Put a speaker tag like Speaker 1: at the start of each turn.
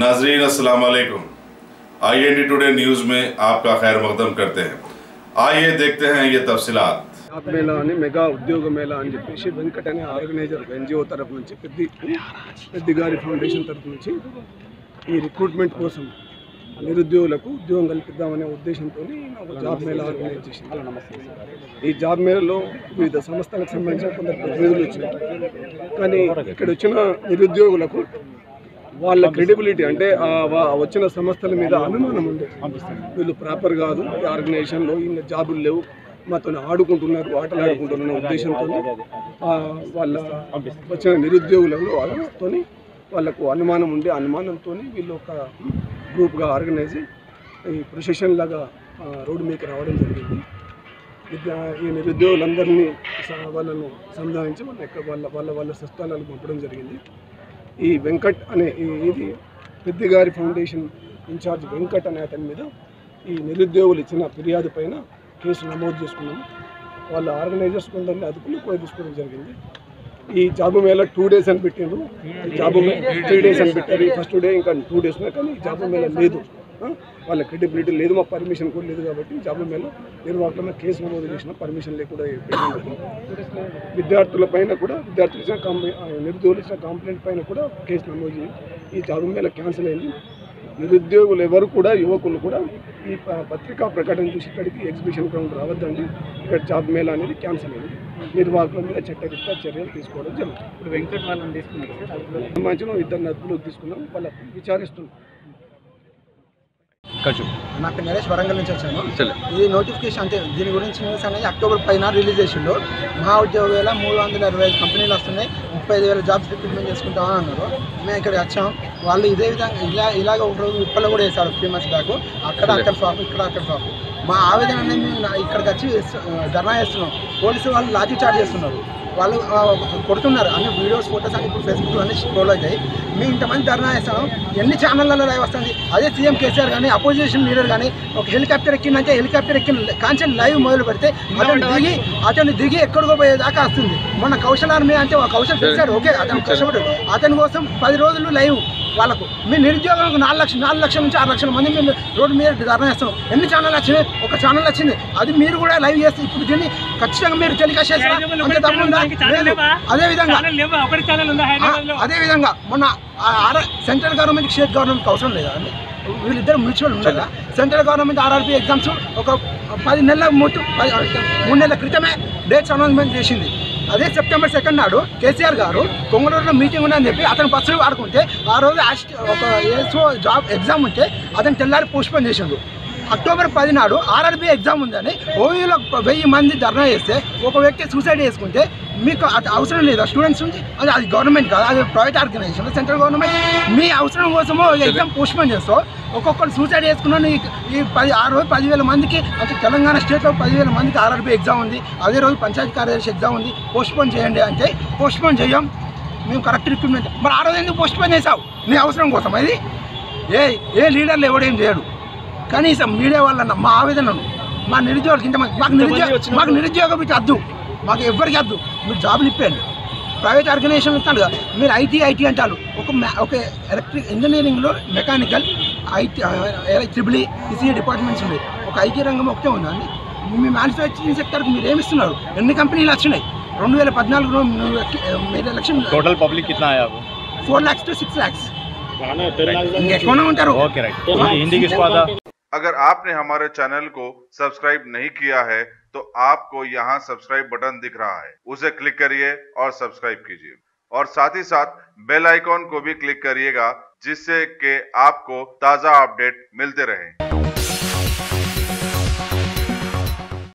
Speaker 1: नाजरीन अस्सलाम वालेकुम। IND टुडे न्यूज़ में आपका खैर मकदम करते हैं। आइए देखते हैं ये तफसीलात।
Speaker 2: జాబ్ మేళా అని మెగా ఉద్యోగ మేళా అని చెప్పేసి వెంకట్ అనే ఆర్గనైజర్ NGO తరఫు నుంచి పెద్దిగారి ఫౌండేషన్ తరఫు నుంచి ఈ రిక్రూట్మెంట్ కోసం నిరుద్యోగులకు ఉద్యోగం కల్పిద్దామనే ఉద్దేశంతో ఒక జాబ్ మేళా ఆర్గనైజ్ చేసింది। ఈ జాబ్ మేళాలో వివిధ సంస్థలకు సంబంధించిన కొందరు ప్రతినిధులు వచ్చారు। కానీ ఇక్కడ వచ్చిన నిరుద్యోగులకు వాళ్ళ క్రెడిబిలిటీ అంటే వచ్చిన సంస్థల మీద అనుమానం ఉంది। వీళ్ళు ప్రాపర్ కాదు, ఈ ఆర్గనైజేషన్లో ఇంకా జాబులు లేవు, మాతో ఆడుకుంటున్నారు, ఆటలు ఆడుకుంటున్న ఉద్దేశంతో వాళ్ళ వచ్చిన నిరుద్యోగులతో వాళ్ళకు అనుమానం ఉండే అనుమానంతో వీళ్ళు ఒక గ్రూప్గా ఆర్గనైజ్ ఈ ప్రొసెషన్ లాగా రోడ్డు మీకు రావడం జరిగింది। ఈ నిరుద్యోగులందరినీ వాళ్ళను సంధానించి వాళ్ళ స్వస్థలాలకు పంపడం జరిగింది। ఈ వెంకట్ అనే ఇది పెద్దిగారి ఫౌండేషన్ ఇన్ఛార్జ్ వెంకట్ అనే అతని మీద ఈ నిరుద్యోగులు ఇచ్చిన ఫిర్యాదు పైన కేసు నమోదు చేసుకున్నాము। వాళ్ళ ఆర్గనైజర్స్ కొందరిని అదుపులో కూడా తీసుకోవడం జరిగింది। ఈ జాబు మేళ 2 days అని పెట్టిండ్రు, జాబు 3 days అని పెట్టారు। ఫస్ట్ డే ఇంకా 2 days కానీ ఈ జాబు మేళ లేదు, వాళ్ళ క్రెడిబిలిటీ లేదు, మా పర్మిషన్ కూడా లేదు కాబట్టి జాబు మేళ నిర్వాహకుల మీద కేసు నమోదు చేసిన పర్మిషన్ లేకుండా విద్యార్థుల పైన కూడా నిరుద్యోగులు ఇచ్చిన కంప్లైంట్ పైన కూడా కేసు నమోదు చేసి ఈ జాబు మేళ క్యాన్సిల్ అయింది। నిరుద్యోగులు ఎవరు కూడా యువకులు కూడా ఈ పత్రికా ప్రకటన చూసి ఇక్కడికి ఎగ్జిబిషన్ గ్రౌండ్ రావద్దండి, ఇక్కడ జాబ్ మేళా అనేది క్యాన్సిల్ అయింది। నిర్వాహకుల మీద చట్టరీత్యా చర్యలు తీసుకోవడం జరుగుతుంది।
Speaker 3: ఇప్పుడు వెంకట్ వాళ్ళని తీసుకున్నారు,
Speaker 2: సంబంధించిన 2 అదుపులోకి తీసుకున్నాం, వాళ్ళ విచారిస్తున్నాం।
Speaker 4: నా పేరు నరేష్, వరంగల్ నుంచి వచ్చాను। ఇది నోటిఫికేషన్ అంటే దీని గురించి న్యూస్ అనేది October 5న రిలీజ్ చేసిండు। మహా ఉద్యోగాల 325 కంపెనీలు వస్తున్నాయి, 35,000 జాబ్స్ రిక్రూట్మెంట్ చేసుకుంటామని అన్నారు। మేము ఇక్కడ వచ్చాం, వాళ్ళు ఇదే విధంగా ఇలాగ ఒక రోజు విప్పలు కూడా వేశారు 3 months బ్యాక్, అక్కడ షాప్ ఇక్కడ షాప్। మా ఆవేదన అనేది మేము ఇక్కడికి వచ్చి ధర్నా చేస్తున్నాం, పోలీసు వాళ్ళు లాఠీ చార్జ్ చేస్తున్నారు, వాళ్ళు కొడుతున్నారు అన్ని వీడియోస్ ఫోటోస్ అని ఇప్పుడు ఫేస్బుక్లో అన్ని స్క్రోల్ అవుతాయి। మేము ఇంతమంది ధర్నా చేస్తాం, ఎన్ని ఛానళ్ళలో లైవ్ వస్తుంది, అదే సీఎం కేసీఆర్ కానీ అపోజిషన్ లీడర్ కానీ ఒక హెలికాప్టర్ ఎక్కిందంటే హెలికాప్టర్ ఎక్కిన కాన్సెప్ట్ లైవ్ మొదలు పెడితే అతను దిగి ఎక్కడికో పోయేదాకా వస్తుంది। మొన్న కౌశల్ ఆర్మీ అంటే ఒక కౌశల్ చేశాడు, ఓకే అతను కష్టపడ్డాడు, అతని కోసం 10 రోజులు లైవ్ వాళ్ళకు మీ నిరుద్యోగులకు 4 లక్షల నుంచి 6 లక్షల మంది మీరు రోడ్డు మీద ధర్నా చేస్తున్నాం। ఎన్ని ఛానల్ వచ్చినాయి, ఒక ఛానల్ వచ్చింది, అది మీరు కూడా లైవ్ చేస్తే ఇప్పుడు దీన్ని ఖచ్చితంగా మీరు టెలికాస్ట్ చేస్తారా, అంత తప్పుందా? అదేవిధంగా మొన్న సెంట్రల్ గవర్నమెంట్ స్టేట్ గవర్నమెంట్కి అవసరం లేదా అండి, వీళ్ళిద్దరు మ్యూచువల్ ఉండాలా? సెంట్రల్ గవర్నమెంట్ RRB ఎగ్జామ్స్ ఒక 3 నెలల క్రితమే డేట్స్ అనౌన్స్మెంట్ చేసింది। అదే September 2 నాడు కేసీఆర్ గారు కొంగళూరులో మీటింగ్ ఉందని చెప్పి అతను బస్సులు వాడుకుంటే ఆ రోజు ఒక జాబ్ ఎగ్జామ్ ఉంటే అతను తెల్లారి పోస్ట్పోన్ చేసిండు। October 10 నాడు RRB ఎగ్జామ్ ఉందని ఓయూలో 1000 మంది ధర్నా చేస్తే ఒక వ్యక్తి సూసైడ్ చేసుకుంటే మీకు అవసరం లేదా స్టూడెంట్స్ నుంచి? అది గవర్నమెంట్ కాదు, అది ప్రైవేట్ ఆర్గనైజేషన్, సెంట్రల్ గవర్నమెంట్ మీ అవసరం కోసమో ఎగ్జామ్ పోస్ట్పోన్ చేస్తూ ఒక్కొక్కరు సూసైడ్ చేసుకున్నాను। ఆ రోజు 10,000 మందికి అంటే తెలంగాణ స్టేట్లో 10,000 మందికి RRB ఎగ్జామ్ ఉంది, అదే రోజు పంచాయతీ కార్యదర్శి ఎగ్జామ్ ఉంది, పోస్ట్పోన్ చేయండి అంటే పోస్ట్పోన్ చేయం, మేము కరెక్ట్ రిక్రూట్మెంట్। మరి ఆ రోజు ఎందుకు పోస్ట్పోన్ చేసావు? నీ అవసరం కోసం అది ఏ లీడర్లు ఎవడేం చేయడు, కనీసం మీడియా వాళ్ళన్న మా ఆవేదనను మా నిరుద్యోగులకు ఇంతమంది మాకు నిరుద్యోగం ఇటు వద్దు, మాకు ఎవరికి వద్దు, మీరు జాబులు ఇప్పండి, ప్రైవేట్ ఆర్గనైజేషన్ ఇస్తాను కదా, మీరు ఐటీ అంటారు, ఒక ఎలక్ట్రిక్ ఇంజనీరింగ్లో మెకానికల్ IEEE ECE డిపార్ట్మెంట్స్ ఉన్నాయి, ఒక IT రంగం ఒకటే ఉందా అండి? మీ మ్యానుఫ్యాక్చరింగ్ సెక్టర్కి మీరు ఏమి ఇస్తున్నారు? ఎన్ని కంపెనీలు వచ్చినాయి? 2014లో మీరు ఎలక్షన్
Speaker 3: టోటల్ పబ్లిక్ कितना आया वो
Speaker 4: 4 lakhs to 6 lakhs ఎక్కువనే ఉంటారు।
Speaker 3: हिंदी किसको आता?
Speaker 1: अगर आपने हमारे चैनल को सब्सक्राइब नहीं किया है तो आपको यहाँ सब्सक्राइब बटन दिख रहा है, उसे क्लिक करिए और सब्सक्राइब कीजिए और साथ ही साथ बेल आइकॉन को भी क्लिक करिएगा, जिससे कि आपको ताज़ा अपडेट मिलते रहे।